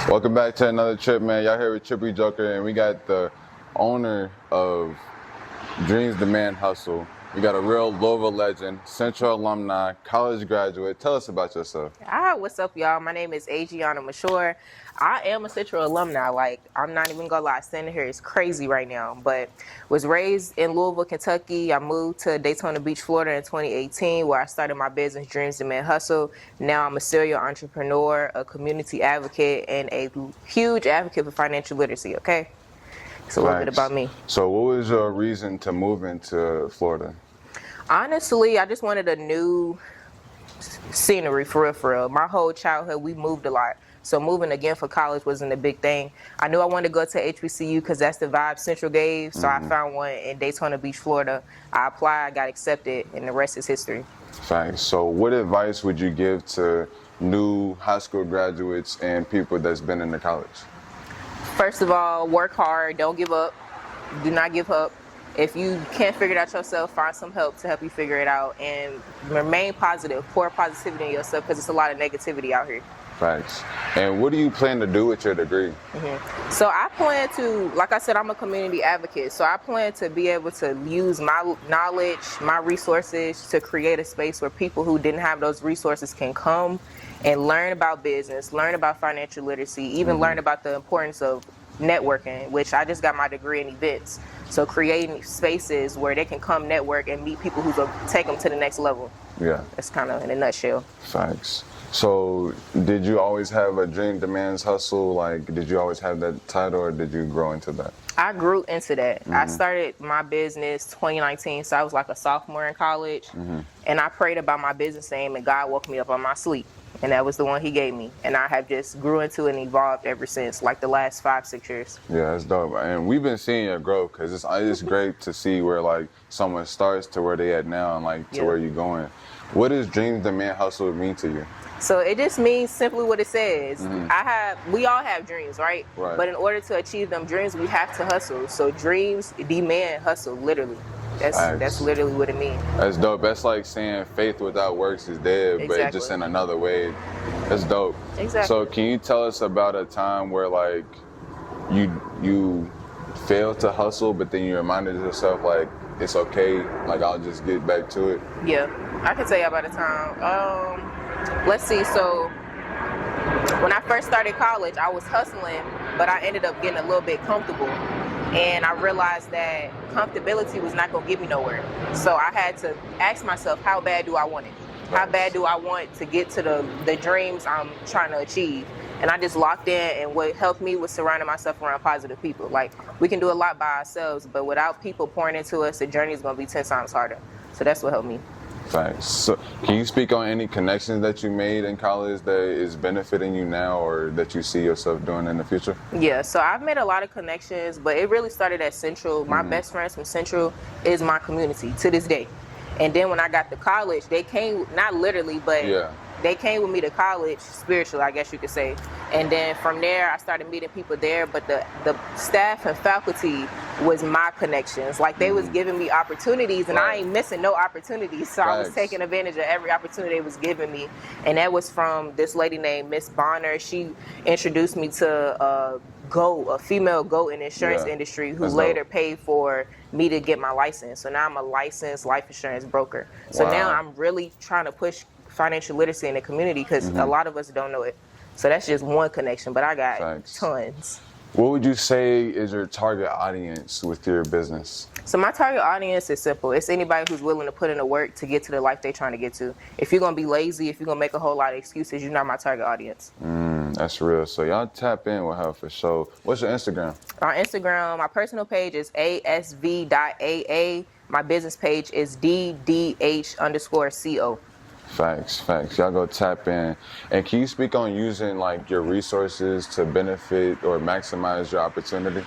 Welcome back to another trip, man. Y'all here with Trippy Joker, and we got the owner of Dreams Demand Hustle. We got a real Louisville legend, Central alumni, college graduate. Tell us about yourself. What's up, y'all? My name is Asianna. I am a Central alumni. Like, I'm not even gonna lie, standing here is crazy right now. But was raised in Louisville, Kentucky. I moved to Daytona Beach, Florida in 2018, where I started my business, Dreams Demand Hustle. Now I'm a serial entrepreneur, a community advocate, and a huge advocate for financial literacy. Okay, it's a little bit about me. So, what was your reason to move into Florida? Honestly, I just wanted a new scenery for real. My whole childhood, we moved a lot. So moving again for college wasn't a big thing. I knew I wanted to go to HBCU because that's the vibe Central gave. So I found one in Daytona Beach, Florida. I applied, got accepted, and the rest is history. Thanks. So what advice would you give to new high school graduates and people that's been in the college? First of all, work hard. Don't give up. Do not give up. If you can't figure it out yourself, find some help to help you figure it out, and remain positive. Pour positivity in yourself because it's a lot of negativity out here. Thanks. And what do you plan to do with your degree? So I plan to, like I said, I'm a community advocate. So I plan to be able to use my knowledge, my resources to create a space where people who didn't have those resources can come and learn about business, learn about financial literacy, even learn about the importance of networking, which I just got my degree in events. So creating spaces where they can come network and meet people who will take them to the next level. Yeah. That's kind of in a nutshell. Thanks. So did you always have a Dream Demands Hustle? Like, did you always have that title, or did you grow into that? I grew into that. I started my business 2019, so I was like a sophomore in college. And I prayed about my business name, and God woke me up on my sleep. And that was the one he gave me. And I have just grew into it and evolved ever since, like the last 5-6 years. Yeah, that's dope. And we've been seeing your growth, because it's great to see where like someone starts to where they at now and like to where you're going. What does Dreams Demand Hustle mean to you? So it just means simply what it says. We all have dreams, right? But in order to achieve them dreams, we have to hustle. So dreams demand hustle, literally. That's literally what it means. That's dope. That's like saying faith without works is dead, but just in another way. That's dope. Exactly. So can you tell us about a time where like you failed to hustle, but then you reminded yourself like it's okay, like I'll just get back to it? Yeah, I can tell you about a time. Let's see. So when I first started college, I was hustling, but I ended up getting a little bit comfortable. And I realized that comfortability was not going to get me nowhere. So I had to ask myself, how bad do I want it? How bad do I want to get to the dreams I'm trying to achieve? And I just locked in, and what helped me was surrounding myself around positive people. Like, we can do a lot by ourselves, but without people pouring into us, the journey is going to be 10 times harder. So that's what helped me. Thanks. So can you speak on any connections that you made in college that is benefiting you now, or that you see yourself doing in the future? Yeah, so I've made a lot of connections, but it really started at Central. My best friends from Central is my community to this day. And then when I got to college, they came, not literally, but they came with me to college, spiritually, I guess you could say. And then from there, I started meeting people there, but the staff and faculty was my connections. Like, they was giving me opportunities, and I ain't missing no opportunities. So I was taking advantage of every opportunity they was giving me. And that was from this lady named Miss Bonner. She introduced me to a female GOAT in the insurance industry, who later paid for me to get my license. So now I'm a licensed life insurance broker. So now I'm really trying to push financial literacy in the community, because a lot of us don't know it. So that's just one connection, but I got tons. What would you say is your target audience with your business? So my target audience is simple. It's anybody who's willing to put in the work to get to the life they're trying to get to. If you're going to be lazy, if you're going to make a whole lot of excuses, you're not my target audience. That's real. So y'all tap in with her for sure. What's your Instagram? On Instagram, my personal page is asv.aa. My business page is ddh_co. Facts. Y'all go tap in. And can you speak on using like your resources to benefit or maximize your opportunity?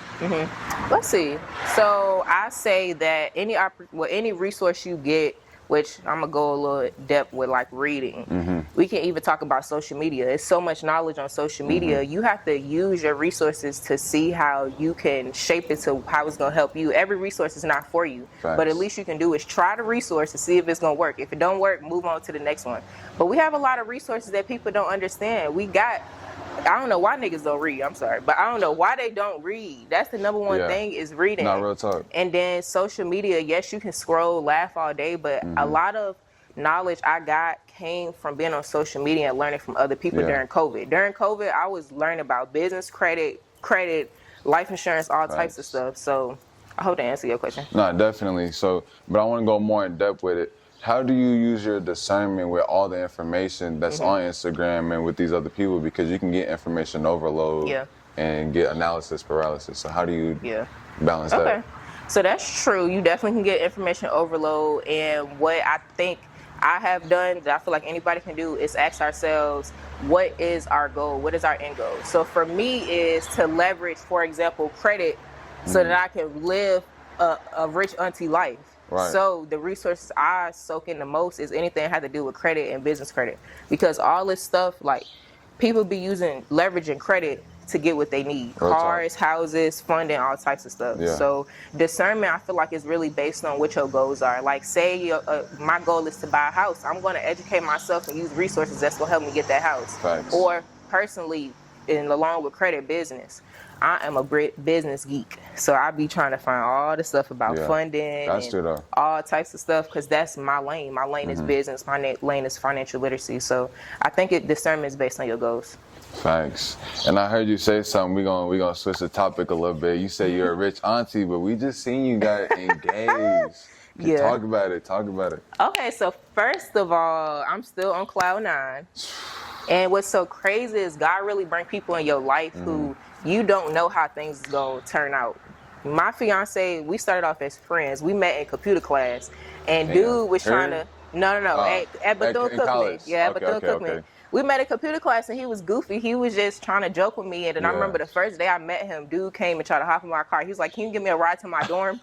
Let's see. So I say that any resource you get, which I'm gonna go a little depth with, like reading. We can even talk about social media. There's so much knowledge on social media. You have to use your resources to see how you can shape it to how it's gonna help you. Every resource is not for you, but at least you can do is try the resource to see if it's gonna work. If it don't work, move on to the next one. But we have a lot of resources that people don't understand. We got I don't know why niggas don't read. I'm sorry, but I don't know why they don't read. That's the number one thing is reading. Not real talk. And then social media. Yes, you can scroll, laugh all day, but a lot of knowledge I got came from being on social media and learning from other people during COVID. During COVID, I was learning about business, credit, life insurance, all types of stuff. So I hope to answer your question. No, definitely. So, but I want to go more in depth with it. How do you use your discernment with all the information that's on Instagram and with these other people? Because you can get information overload and get analysis paralysis. So how do you balance that? So that's true. You definitely can get information overload. And what I think I have done that I feel like anybody can do is ask ourselves, what is our goal? What is our end goal? So for me is to leverage, for example, credit so that I can live a rich auntie life. Right. So the resources I soak in the most is anything that has to do with credit and business credit. Because all this stuff, like, people be using leveraging credit to get what they need. Cars, houses, funding, all types of stuff. Yeah. So discernment, I feel like, is really based on what your goals are. Like, say my goal is to buy a house. I'm going to educate myself and use resources that's going to help me get that house. Thanks. Or personally, along with credit, business. I am a business geek, so I be trying to find all the stuff about funding and all types of stuff, because that's my lane. My lane is business. My lane is financial literacy. So I think discernment is based on your goals. Thanks. And I heard you say something. We gonna switch the topic a little bit. You say you're a rich auntie, but we just seen you got engaged. Talk about it. Talk about it. Okay, so first of all, I'm still on cloud 9. And what's so crazy is God really bring people in your life who you don't know how things is going to turn out. My fiance, we started off as friends. We met in computer class. And dude was trying to... No. At Bethune-Cookman. Yeah, at Bethune-Cookman. We met in computer class and he was goofy. He was just trying to joke with me. And then I remember the first day I met him, dude came and tried to hop in my car. He was like, can you give me a ride to my dorm?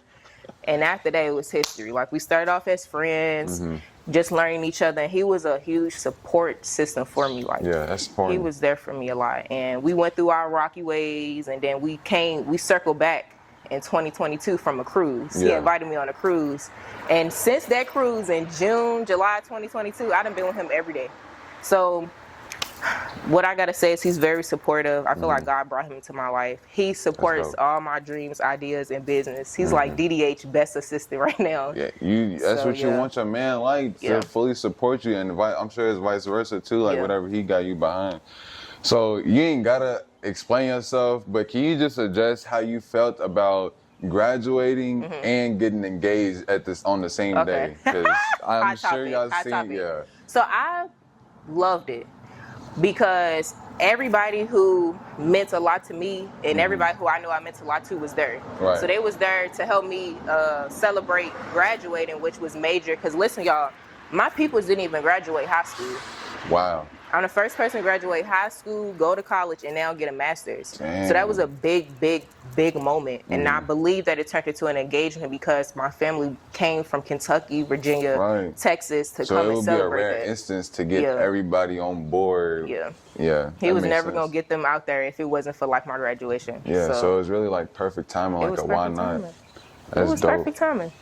And after that, it was history. Like, we started off as friends, just learning each other. And he was a huge support system for me. Like, that's important. He was there for me a lot. And we went through our rocky ways, and then we circled back in 2022 from a cruise. He invited me on a cruise. And since that cruise in July 2022, I've been with him every day. So what I gotta say is he's very supportive. I feel like God brought him into my life. He supports all my dreams, ideas, and business. He's like DDH best assistant right now. Yeah, that's what you want your man to fully support you, and I'm sure it's vice versa too. Like whatever he got you behind. So you ain't gotta explain yourself, but can you just address how you felt about graduating and getting engaged on the same day? Because I'm sure y'all seen. So I loved it, because everybody who meant a lot to me and everybody who I know I meant a lot to was there. Right. So they was there to help me celebrate graduating, which was major. Because listen, y'all, my peoples didn't even graduate high school. Wow. I'm the first person to graduate high school, go to college, and now get a master's. Damn. So that was a big moment. And I believe that it turned into an engagement because my family came from Kentucky, Virginia, Texas to come and celebrate. So it would be a rare instance to get everybody on board. Yeah. He was never going to get them out there if it wasn't for like my graduation. Yeah, so it was really like perfect timing, like a why not? It was perfect timing.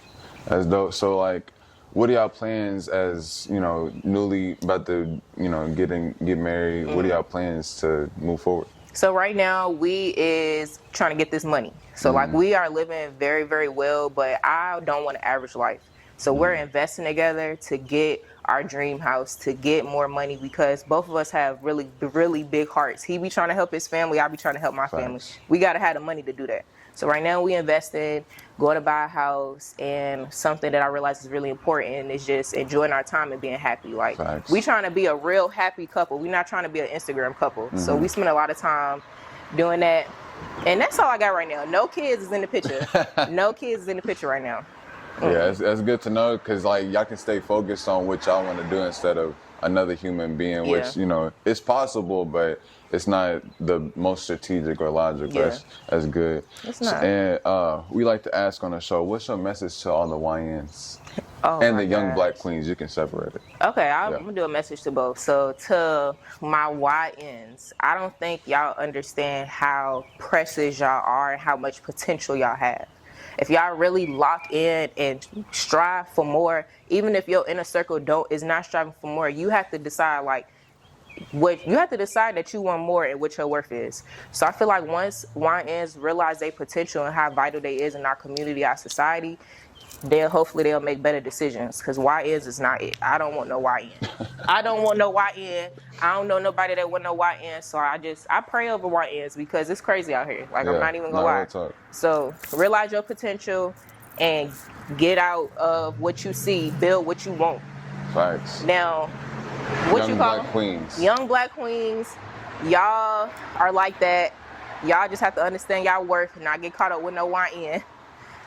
That's dope. So like, what are y'all plans as, newly about to, get married? What are y'all plans to move forward? So right now we is trying to get this money. So like, we are living very, very well, but I don't want an average life. So we're investing together to get our dream house, to get more money, because both of us have really, really big hearts. He be trying to help his family. I be trying to help my family. We got to have the money to do that. So right now we invested, going to buy a house, and something that I realize is really important is just enjoying our time and being happy. Like, we trying to be a real happy couple. We're not trying to be an Instagram couple. So we spend a lot of time doing that. And that's all I got right now. No kids is in the picture. No kids is in the picture right now. Yeah, that's good to know, because like y'all can stay focused on what y'all want to do instead of another human being, which, it's possible, but it's not the most strategic or logical. That's good. It's not. And we like to ask on the show, what's your message to all the YNs and the young Black queens? You can separate it. Okay, I'm going to do a message to both. So to my YNs, I don't think y'all understand how precious y'all are and how much potential y'all have. If y'all really lock in and strive for more, even if your inner circle is not striving for more, you have to decide, like, what you have to decide that you want more and what your worth is. So I feel like once YNs realize their potential and how vital they is in our community, our society, then hopefully they'll make better decisions. Because YNs is not it. I don't want no YN. I don't want no YN. I don't know nobody that want no YN. So I pray over YNs because it's crazy out here. Like, I'm not even gonna lie. So realize your potential and get out of what you see, build what you want. Facts. Now, what young you call black queens. Young black queens. Y'all are like that. Y'all just have to understand y'all worth and not get caught up with no YN.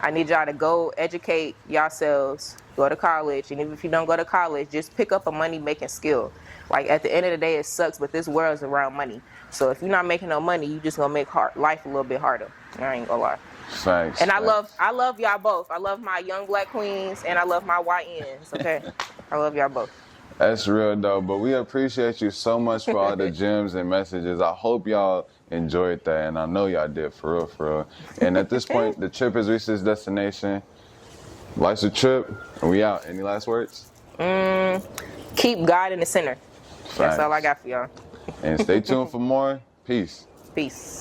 I need y'all to go educate yourselves, go to college, and even if you don't go to college, just pick up a money-making skill. Like, at the end of the day, it sucks, but this world is around money. So if you're not making no money, you just gonna make life a little bit harder. I ain't gonna lie. Thanks. And I love y'all both. I love my young black queens, and I love my YNs, okay? I love y'all both. That's real though, but we appreciate you so much for all the gems and messages. I hope y'all enjoyed that, and I know y'all did, for real, for real. And at this point, the trip has reached its destination. Life's a trip, and we out. Any last words? Keep God in the center. Thanks. That's all I got for y'all. And stay tuned for more. Peace. Peace.